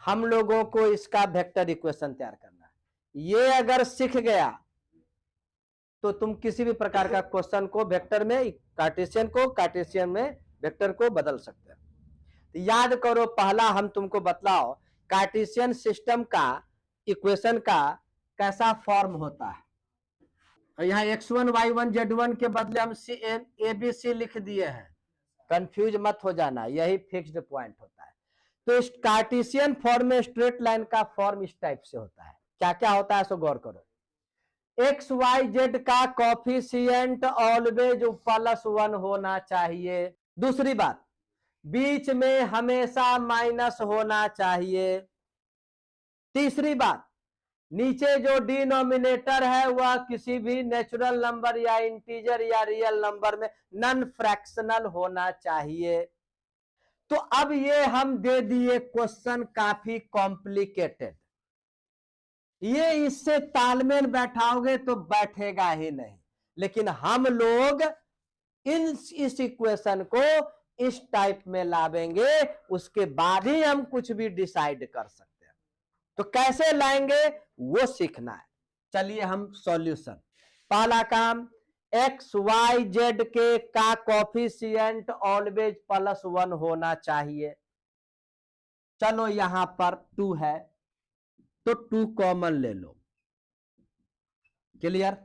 हम लोगों को इसका वेक्टर इक्वेशन तैयार करना है। ये अगर सीख गया तो तुम किसी भी प्रकार का क्वेश्चन को वेक्टर में कार्टेशियन में वेक्टर को बदल सकते हो। तो याद करो, पहला हम तुमको बतलाओ कार्टेशियन सिस्टम का इक्वेशन का कैसा फॉर्म होता है। यहाँ x1 y1 z1 के बदले हम ABC लिख दिए हैं, कंफ्यूज मत हो जाना, यही फिक्स्ड पॉइंट होता है। तो इस कार्टेशियन फॉर्म में स्ट्रेट लाइन का फॉर्म इस टाइप से होता है। क्या क्या होता है सो गौर करो। एक्स वाई जेड का कॉफिशिएंट ऑलवेज +1 होना चाहिए। दूसरी बात, बीच में हमेशा माइनस होना चाहिए। तीसरी बात, नीचे जो डिनोमिनेटर है वह किसी भी नेचुरल नंबर या इंटीजर या रियल नंबर में नॉन फ्रैक्शनल होना चाहिए। तो अब ये हम दे दिए क्वेश्चन काफी कॉम्प्लिकेटेड, ये इससे तालमेल बैठाओगे तो बैठेगा ही नहीं। लेकिन हम लोग इस इक्वेशन को इस टाइप में लावेंगे, उसके बाद ही हम कुछ भी डिसाइड कर सकते हैं। तो कैसे लाएंगे वो सीखना है। चलिए हम सॉल्यूशन, पहला काम एक्स वाई जेड के का कॉफिशिएंट ऑलवेज +1 होना चाहिए। चलो यहां पर 2 है तो 2 कॉमन ले लो, क्लियर।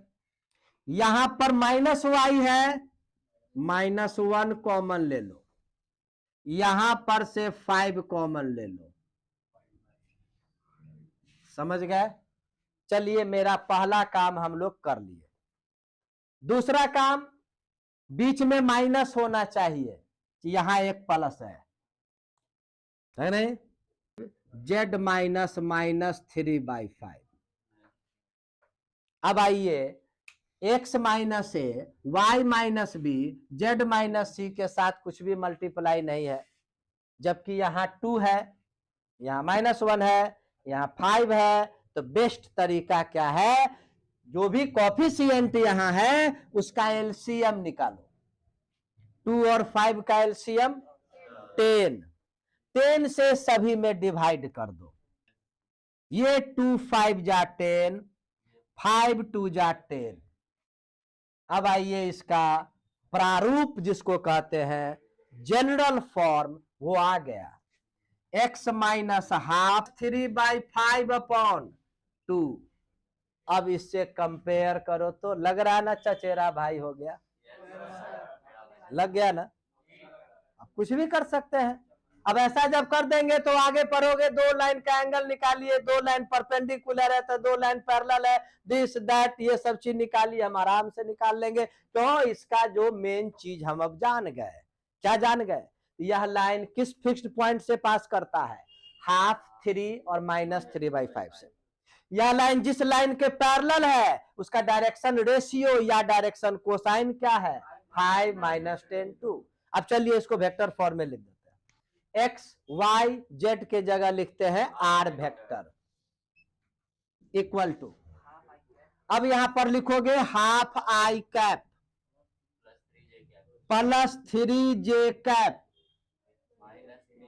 यहां पर -y है, -1 कॉमन ले लो, यहां पर से 5 कॉमन ले लो। समझ गए। चलिए मेरा पहला काम हम लोग कर लिए। दूसरा काम, बीच में माइनस होना चाहिए, यहां एक प्लस है नहीं, z -3/5। अब आइए x -a y -b z -c के साथ कुछ भी मल्टीप्लाई नहीं है, जबकि यहां 2 है, यहां -1 है, यहां 5 है। तो बेस्ट तरीका क्या है, जो भी कॉफिशिएंट यहां है उसका एलसीएम निकालो। 2 और 5 का एलसीएम 10, 10 से सभी में डिवाइड कर दो। ये 2 5 जा 10, 5 2 जा 10। अब आइए इसका प्रारूप जिसको कहते हैं जनरल फॉर्म, वो आ गया। x -½ 3/5/2। अब इससे कंपेयर करो तो लग रहा ना चचेरा भाई हो गया, लग गया ना। अब कुछ भी कर सकते हैं। अब ऐसा जब कर देंगे तो आगे पढ़ोगे, 2 लाइन का एंगल निकालिए, 2 लाइन परपेंडिकुलर है तो 2 लाइन पैरेलल है, दिस दैट, ये सब चीज निकालिए, हम आराम से निकाल लेंगे। तो इसका जो मेन चीज हम अब जान गए, क्या जान गए, यह लाइन किस फिक्स्ड पॉइंट से पास करता है, ½ 3 और -3/5 से। यह लाइन जिस लाइन के पैरेलल है उसका डायरेक्शन रेशियो या डायरेक्शन कोसाइन क्या है, 5 -10 2। अब चलिए इसको वेक्टर फॉर्म में लिख देते हैं। एक्स वाई जेड के जगह लिखते हैं आर वेक्टर इक्वल टू, अब यहां पर लिखोगे ½ i कैप +3j कैप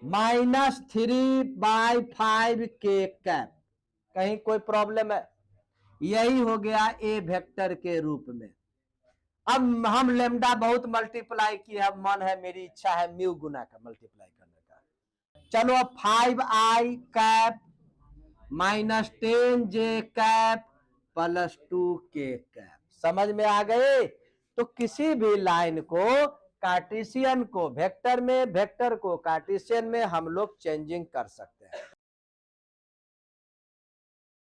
-3/5 के कैप। कहीं कोई प्रॉब्लम है? यही हो गया ए वेक्टर के रूप में। अब हम लेमडा बहुत मल्टीप्लाई किया, अब मन है, मेरी इच्छा है म्यू गुना का मल्टीप्लाई करने का। चलो अब 5i cap -10j cap +2k cap, समझ में आ गए। तो किसी भी लाइन को कार्टेशियन को वेक्टर में, वेक्टर को कार्टेशियन में हम लोग चेंजिंग कर सकते हैं।